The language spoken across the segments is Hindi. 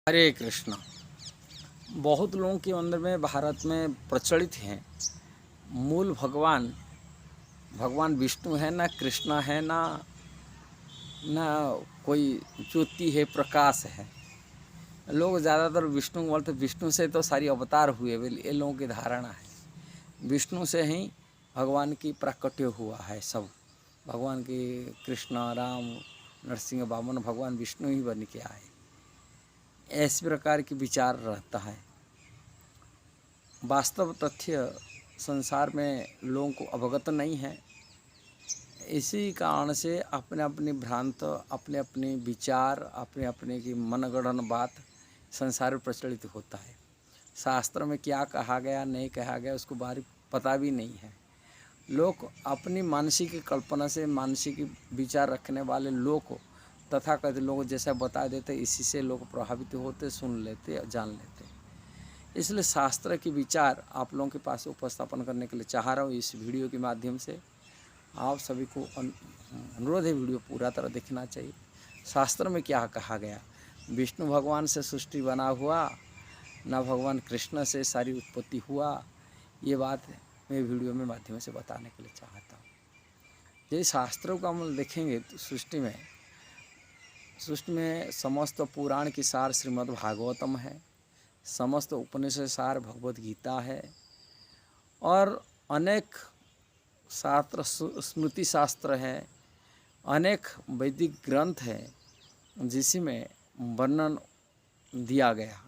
हरे कृष्णा। बहुत लोगों के अंदर में भारत में प्रचलित हैं मूल भगवान भगवान विष्णु है, ना कृष्णा है, ना कोई ज्योति है, प्रकाश है। लोग ज़्यादातर विष्णु बोलते, विष्णु से तो सारी अवतार हुए, ये लोगों की धारणा है। विष्णु से ही भगवान की प्राकट्य हुआ है। सब भगवान की कृष्ण, राम, नरसिंह, वामन भगवान विष्णु ही बन के आए। इस प्रकार की विचार रहता है। वास्तव तथ्य संसार में लोगों को अवगत नहीं है। इसी कारण से अपने अपने भ्रांत, अपने अपने विचार, अपने अपने की मनगढ़ंत बात संसार में प्रचलित होता है। शास्त्र में क्या कहा गया, नहीं कहा गया, उसको बारीक पता भी नहीं है। लोग अपनी मानसिक कल्पना से, मानसिक विचार रखने वाले लोग तथाकथित लोग जैसा बता देते, इसी से लोग प्रभावित होते, सुन लेते, जान लेते। इसलिए शास्त्र के विचार आप लोगों के पास उपस्थापन करने के लिए चाह रहा हूँ इस वीडियो के माध्यम से। आप सभी को अनुरोध है, वीडियो पूरा तरह देखना चाहिए। शास्त्र में क्या कहा गया, विष्णु भगवान से सृष्टि बना हुआ, ना भगवान कृष्ण से सारी उत्पत्ति हुआ, ये बात मैं वीडियो में माध्यम से बताने के लिए चाहता हूँ। यदि शास्त्रों का हम देखेंगे तो सृष्टि में समस्त पुराण की सार श्रीमद् भागवतम है, समस्त उपनिषद सार भगवद गीता है, और अनेक शास्त्र, स्मृति शास्त्र है, अनेक वैदिक ग्रंथ है जिसमें वर्णन दिया गया।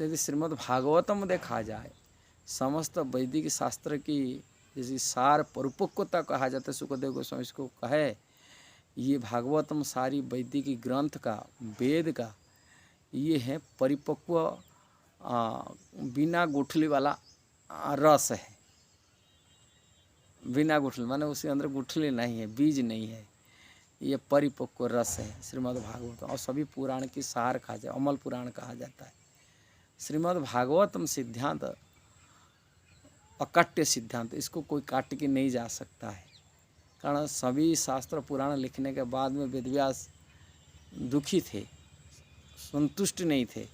यदि श्रीमद् भागवतम देखा जाए, समस्त वैदिक शास्त्र की जैसी सार परिपक्वता कहा जाता है, सुखदेव गोस्वामी इसको कहे, ये भागवतम सारी वैदिक ग्रंथ का, वेद का ये है परिपक्व बिना गुठली वाला रस है। बिना गुठली माने उसके अंदर गुठली नहीं है, बीज नहीं है, ये परिपक्व रस है श्रीमद् भागवतम। और सभी पुराण की सार कहा जाए, अमल पुराण कहा जाता है। श्रीमद् भागवतम सिद्धांत अकाट्य सिद्धांत, इसको कोई काट के नहीं जा सकता है। कारण सभी शास्त्र पुराण लिखने के बाद में वेदव्यास दुखी थे, संतुष्ट नहीं थे,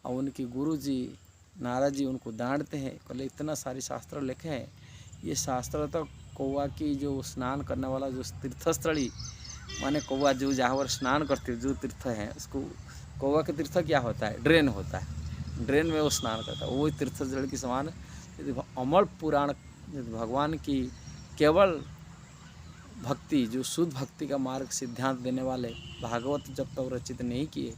और उनके गुरु जी नारद जी उनको डांटते हैं, कहले इतना सारे शास्त्र लिखे हैं, ये शास्त्र तो कौवा की जो स्नान करने वाला जो तीर्थस्थली, माने कौवा जो जहाँ पर स्नान करते जो तीर्थ है, उसको कौवा के तीर्थ क्या होता है, ड्रेन होता है, ड्रेन में वो स्नान करता है, वो तीर्थ जल के समान। यदि अमर पुराण भगवान की केवल भक्ति, जो शुद्ध भक्ति का मार्ग सिद्धांत देने वाले भागवत जब तक रचित नहीं किए,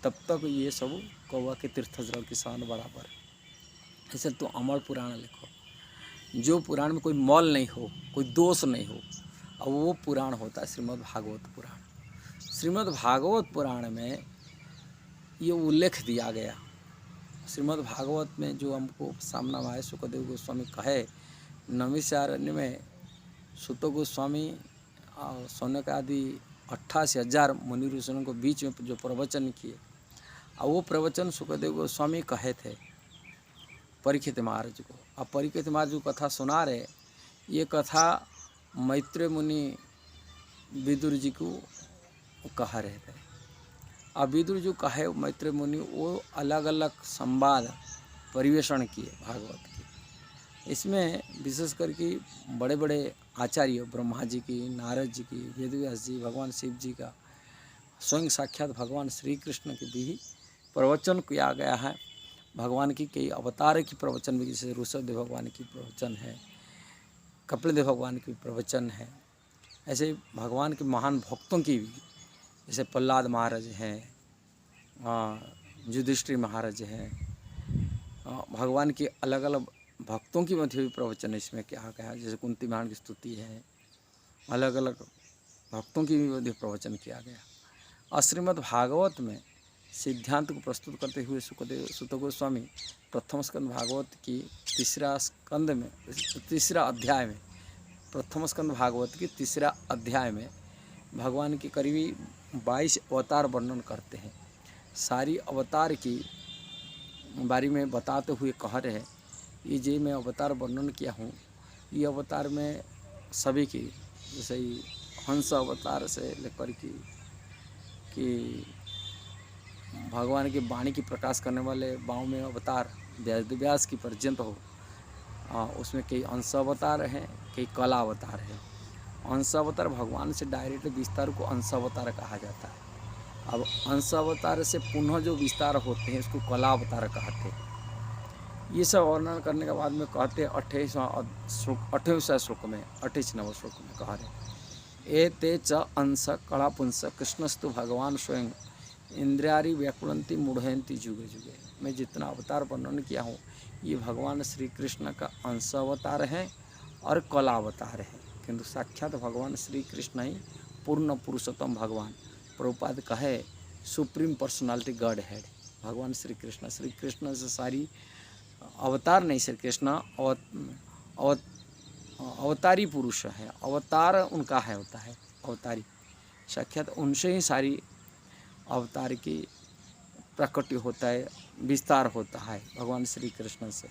तब तक ये सब कौवा के तीर्थ जल के समान बराबर है। ऐसे तो अमर पुराण लिखो, जो पुराण में कोई मौल नहीं हो, कोई दोष नहीं हो, और वो पुराण होता है श्रीमद् भागवत पुराण। श्रीमद् भागवत पुराण में ये उल्लेख दिया गया। श्रीमद् भागवत में जो हमको सामना में आए, सुखदेव गोस्वामी कहे, नैमिषारण्य में सुत गोस्वामी और सौनक आदि 88,000 मुनि ऋषियों को बीच में जो प्रवचन किए, और वो प्रवचन सुखदेव गोस्वामी कहे थे परीक्षित महाराज को। अब परीक्षित महाराज जो कथा सुना रहे, ये कथा मैत्रेय मुनि विदुर जी को कह रहे थे। अब विदुर जो कहे मैत्रेय मुनि, वो अलग अलग संवाद परिवेषण किए भागवत की। इसमें विशेष करके बड़े बड़े आचार्य, ब्रह्मा जी की, नारद जी की, वेदव्यास जी, भगवान शिव जी का, स्वयं साक्षात भगवान श्री कृष्ण के भी प्रवचन किया गया है। भगवान की कई अवतार की प्रवचन भी, जैसे ऋषभदेव भगवान की प्रवचन है, कपिलदेव भगवान की प्रवचन है। ऐसे भगवान के महान भक्तों की भी, जैसे प्रहलाद महाराज हैं, युधिष्ठिर महाराज हैं, भगवान की अलग अलग भक्तों की मध्य भी प्रवचन इसमें क्या गया है। जैसे कुंती महाराज की स्तुति है, अलग अलग भक्तों की भी मध्य प्रवचन किया गया। और श्रीमद् भागवत में सिद्धांत को प्रस्तुत करते हुए सुत गोस्वामी प्रथम स्कंद भागवत की तीसरा अध्याय में, प्रथम स्कंद भागवत की तीसरा अध्याय में भगवान की करीबी 22 अवतार वर्णन करते हैं। सारी अवतार की बारे में बताते हुए कह रहे हैं, ये जो मैं अवतार वर्णन किया हूँ, ये अवतार में सभी की, जैसे ही हंस अवतार से लेकर कि भगवान की वाणी की प्रकाश करने वाले 52वें अवतार वेदव्यास की पर्यंत हो। उसमें कई अंश अवतार हैं, कई कला अवतार हैं। अंश अवतार भगवान से डायरेक्ट विस्तार को अंश अवतार कहा जाता है। अब अंश अवतार से पुनः जो विस्तार होते हैं उसको कला अवतार कहते हैं। ये सब वर्णन करने के बाद में कहते हैं 28वें श्लोक में 28वें श्लोक में कह रहे ए ते च अंश कला पुंस कृष्णस्तु भगवान स्वयं इंद्रियारी व्याकुलंती मुढ़यंती जुगे जुगे। मैं जितना अवतार वर्णन किया हूँ ये भगवान श्री कृष्ण का अंश अवतार है और कला अवतार है, किंतु साक्षात भगवान श्री कृष्ण ही पूर्ण पुरुषोत्तम भगवान, प्रभुपाद कहे सुप्रीम पर्सनालिटी गॉड हेड भगवान श्री कृष्ण से सारी अवतार नहीं, श्री कृष्ण अवतारी पुरुष है, अवतार उनका है होता है अवतारी, साक्षात उनसे ही सारी अवतार की प्रकट होता है, विस्तार होता है भगवान श्री कृष्ण से।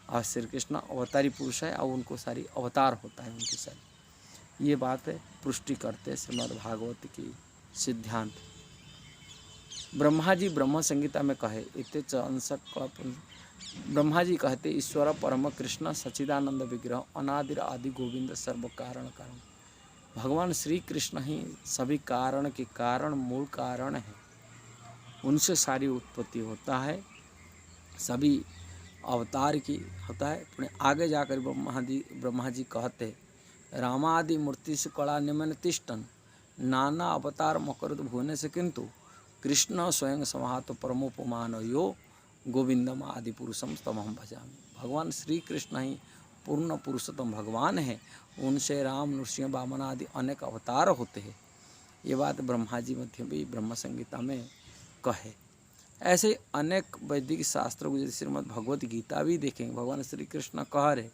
और श्री कृष्ण अवतारी पुरुष है और उनको सारी अवतार होता है उनकी सारी। ये बात है पुष्टि करते श्रीमद् भागवत की सिद्धांत। ब्रह्मा जी ब्रह्म संहिता में कहे इत्ते च अंश ब्रह्मा जी कहते ईश्वर परम कृष्ण सच्चिदानंद विग्रह अनादिर आदि गोविंद सर्व कारण कारण। भगवान श्री कृष्ण ही सभी कारण के कारण मूल कारण है, उनसे सारी उत्पत्ति होता है, सभी अवतार की होता है। पुणे आगे जाकर ब्रह्मा जी कहते रामादि मूर्ति से कला निमन तिष्ठन नाना अवतार मकरुत भुवने से किंतु कृष्ण स्वयं समाहत परमोपमान यो गोविंदम आदि पुरुषम तमहम भजामि। भगवान श्री कृष्ण ही पूर्ण पुरुषोत्तम भगवान है, उनसे राम नृसिंह वामन आदि अनेक अवतार होते हैं। ये बात ब्रह्मा जी मध्य भी ब्रह्म संहिता में कहे। ऐसे अनेक वैदिक शास्त्रों को जैसे श्रीमद् भगवत गीता भी देखेंगे, भगवान श्री कृष्ण कह रहे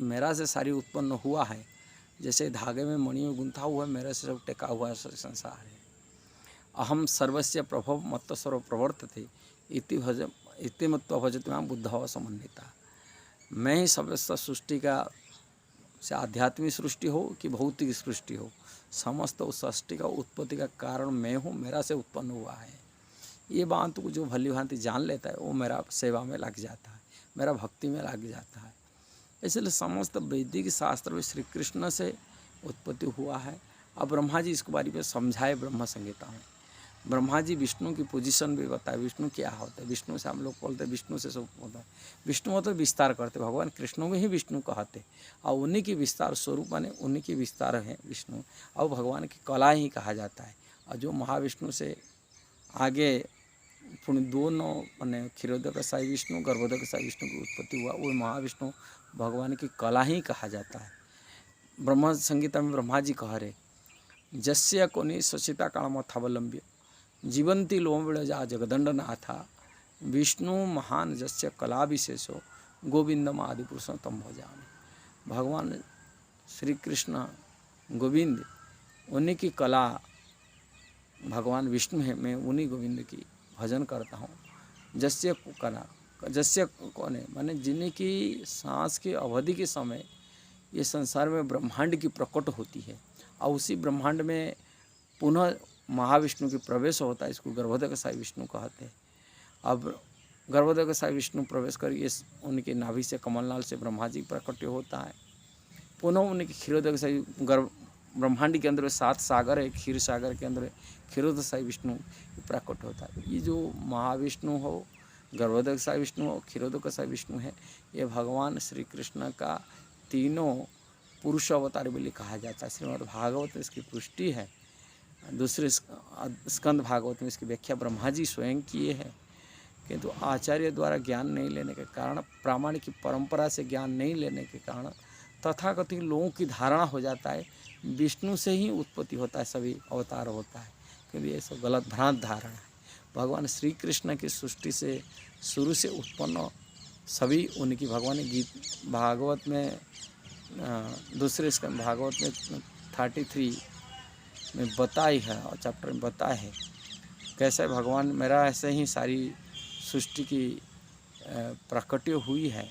मेरा से सारी उत्पन्न हुआ है, जैसे धागे में मणि में गुंथा हुआ है, मेरे से सब टेका हुआ संसार है। अहम सर्वस्य प्रभव मत्त सर्व प्रवर्तते इति मत्वा भजते मां बुद्धव समन्विता। मैं ही समस्त सृष्टि का, से आध्यात्मिक सृष्टि हो कि भौतिक सृष्टि हो, समस्त उस सृष्टि का उत्पत्ति का कारण मैं हूँ, मेरा से उत्पन्न हुआ है। ये बात को जो भली भांति जान लेता है वो मेरा सेवा में लग जाता है, मेरा भक्ति में लग जाता है। इसलिए समस्त वैदिक शास्त्र में श्री कृष्ण से उत्पत्ति हुआ है। अब ब्रह्मा जी इसके बारे में समझाए ब्रह्म संहिता में। ब्रह्मा जी विष्णु की पोजीशन भी बताए, विष्णु क्या होता है। विष्णु से हम लोग बोलते हैं विष्णु से सब होता है, विष्णु मतलब विस्तार करते, भगवान कृष्ण में ही विष्णु कहते और उन्हीं की विस्तार स्वरूप माने उन्हीं की विस्तार है विष्णु, और भगवान की कला ही कहा जाता है। और जो महाविष्णु से आगे पुण्य दोनों माने क्षीरोदक साई विष्णु गर्भोदक साई विष्णु की उत्पत्ति हुआ, वो महाविष्णु भगवान की कला ही कहा जाता है। ब्रह्म संहिता में ब्रह्मा जी कह रहे जस्य कोनि सचिता कालमथावलंब्य जीवंती लोमविड़जा जगदंड नाथा विष्णु महान जस्य कला विशेषो गोविंदम आदि पुरुषों तम भजामि। भगवान श्री कृष्ण गोविंद उन्हीं की कला, भगवान विष्णु है, मैं उन्हीं गोविंद की भजन करता हूँ। जस्य कला, जस्य कौन है माने जिन्हीं की सांस की अवधि के समय ये संसार में ब्रह्मांड की प्रकट होती है और उसी ब्रह्मांड में पुनः महाविष्णु की प्रवेश होता है। इसको गर्भोदक साई विष्णु कहते हैं। अब गर्भोदक साई विष्णु प्रवेश कर ये उनके नाभि से कमलनाल से ब्रह्मा जी प्रकट होता है। पुनः उनके क्षीरोदक साई ब्रह्मांड के अंदर 7 सागर है, क्षीर सागर के अंदर क्षीरोदक साई विष्णु प्रकट होता है। ये जो महाविष्णु हो, गर्भोदक साई विष्णु हो, क्षीरोदक साई विष्णु है, ये भगवान श्री कृष्ण का तीनों पुरुष अवतार भी कहा जाता है। श्रीमद् भागवत में इसकी पुष्टि है। दूसरे स्कंद भागवत में इसकी व्याख्या ब्रह्मा जी स्वयं किए हैं, किंतु आचार्य द्वारा ज्ञान नहीं लेने के कारण, प्रामाणिक की परंपरा से ज्ञान नहीं लेने के कारण तथाकथित लोगों की धारणा हो जाता है विष्णु से ही उत्पत्ति होता है, सभी अवतार होता है, क्योंकि ये सब गलत भ्रांत धारणा है। भगवान श्री कृष्ण की सृष्टि से शुरू से उत्पन्न सभी उनकी भगवान गीत भागवत में दूसरे स्कंद भागवत में 33 में बताई है और चैप्टर में बताया है कैसे भगवान मेरा ऐसे ही सारी सृष्टि की प्रकट हुई है।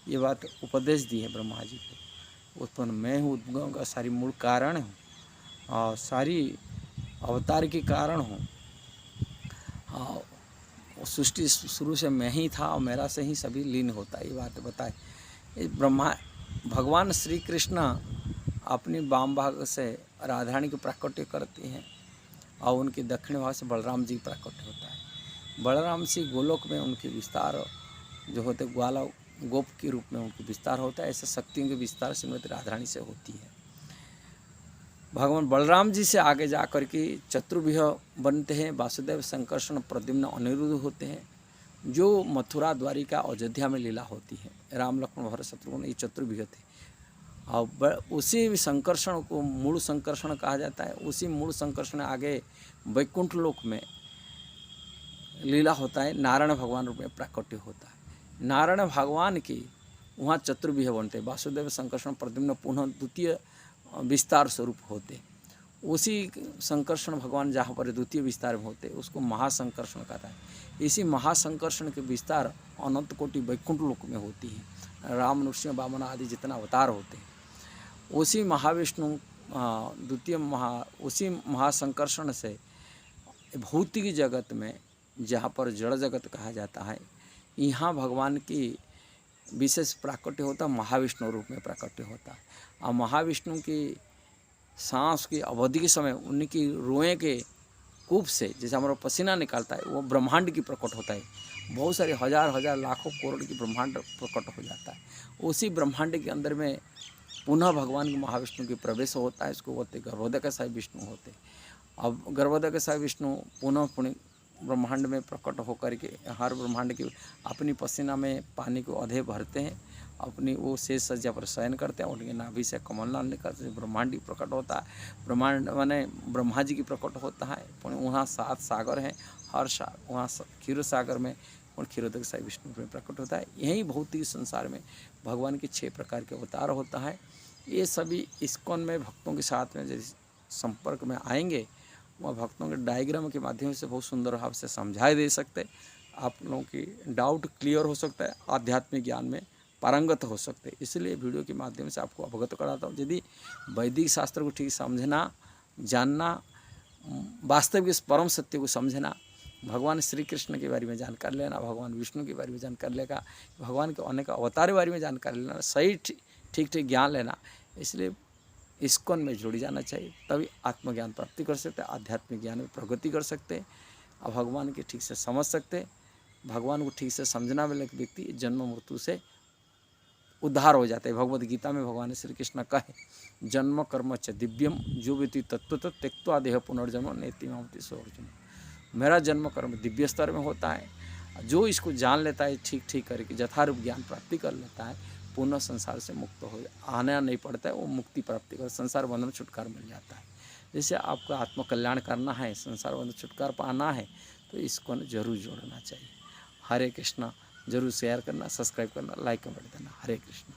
ये बात उपदेश दी है ब्रह्मा जी को। उत्पन्न मैं हूँ, उद्गम का सारी मूल कारण हूँ और सारी अवतार के कारण हूँ। सृष्टि शुरू से मैं ही था और मेरा से ही सभी लीन होता है, ये बात बताए। भगवान श्री कृष्ण अपनी वाम भाग से राधारानी को प्राकट्य करती हैं और उनके दक्षिण भाग से बलराम जी प्राकट्य होता है। बलराम जी गोलोक में उनके विस्तार जो होते ग्वाला गोप के रूप में उनके विस्तार होता है, ऐसे शक्तियों के विस्तार श्रीमती राधारानी से होती है। भगवान बलराम जी से आगे जा कर के चतुर्व्यूह बनते हैं, वासुदेव संकर्षण प्रद्युम्न अनिरुद्ध होते हैं, जो मथुरा द्वारिका अयोध्या में लीला होती है। राम लक्ष्मण भरत शत्रुघ्न ये चतुर्व्यूह थे और उसी संकर्षण को मूल संकर्षण कहा जाता है। उसी मूल संकर्षण आगे वैकुंठ लोक में लीला होता है, नारायण भगवान रूप में प्राकट्य होता है। नारायण भगवान की वहाँ चतुर्व्यूह बनते हैं, वासुदेव संकर्षण प्रद्युम्न पुनः द्वितीय विस्तार स्वरूप होते। उसी संकर्षण भगवान जहाँ पर द्वितीय विस्तार में होते उसको महासंकर्षण कहता है। इसी महासंकर्षण के विस्तार अनंत कोटि वैकुंठ लोक में होती है। राम नृसिंह वामन आदि जितना अवतार होते हैं उसी महाविष्णु उसी महासंकर्षण से भौतिक जगत में जहाँ पर जड़ जगत कहा जाता है, यहाँ भगवान की विशेष प्राकट्य होता है, महाविष्णु रूप में प्राकट्य होता है। और महाविष्णु की सांस की अवधि के समय उनकी रोए के कूप से जैसे हमारा पसीना निकालता है, वो ब्रह्मांड की प्रकट होता है। बहुत सारे हजार हजार लाखों करोड़ की ब्रह्मांड प्रकट हो जाता है। उसी ब्रह्मांड के अंदर में पुनः भगवान के महाविष्णु की प्रवेश होता है। इसको बोलते गर्भोदय साई विष्णु होते। अब गर्भोदय साई विष्णु पुनः ब्रह्मांड में प्रकट होकर के हर ब्रह्मांड की अपनी पसीना में पानी को अधे भरते हैं, अपनी वो शेष सज्जा पर शयन करते हैं। उनके नाभि से कमलनाल निकलते हैं, ब्रह्मांड की प्रकट होता है। ब्रह्मांड माने ब्रह्मा जी की प्रकट होता है। वहाँ 7 सागर हैं, हर वहाँ क्षीर सागर में क्षीरोदक साई विष्णु में प्रकट होता है। यही भौतिक संसार में भगवान के 6 प्रकार के अवतार होता है। ये सभी इस्कॉन में भक्तों के साथ में जैसे संपर्क में आएंगे वह भक्तों के डायग्राम के माध्यम से बहुत सुंदर भाव से समझाई दे सकते, आप लोगों की डाउट क्लियर हो सकता है, आध्यात्मिक ज्ञान में पारंगत हो सकते। इसलिए वीडियो के माध्यम से आपको अवगत कराता हूँ। यदि वैदिक शास्त्र को ठीक समझना, जानना, वास्तविक इस परम सत्य को समझना, भगवान श्री कृष्ण के बारे में जानकारी लेना, भगवान विष्णु के बारे में जानकारी लेगा, भगवान के अनेक अवतार के बारे में जानकारी लेना, सही ठीक ज्ञान लेना, इसलिए इस्कॉन में जुड़ जाना चाहिए। तभी आत्मज्ञान प्राप्ति कर सकते, आध्यात्मिक ज्ञान में प्रगति कर सकते और भगवान के ठीक से समझ सकते। भगवान को ठीक से समझना वाले व्यक्ति जन्म मृत्यु से उद्धार हो जाते हैं। भगवद गीता में भगवान श्री कृष्ण कहे जन्म कर्म च दिव्यम जो व्यक्ति तत्व त्यक्त्वा देह पुनर्जन्म नेति मामति सो अर्जुन। मेरा जन्म कर्म दिव्य स्तर में होता है, जो इसको जान लेता है ठीक करके यथारूप ज्ञान प्राप्ति कर लेता है, पुनः संसार से मुक्त हो आना नहीं पड़ता है, वो मुक्ति प्राप्ति कर संसार बंधन छुटकारा मिल जाता है। जैसे आपको आत्मकल्याण करना है, संसार बंधन छुटकारा पाना है, तो इसको जरूर जोड़ना चाहिए। हरे कृष्णा, जरूर शेयर करना, सब्सक्राइब करना, लाइक कमेंट देना। हरे कृष्णा।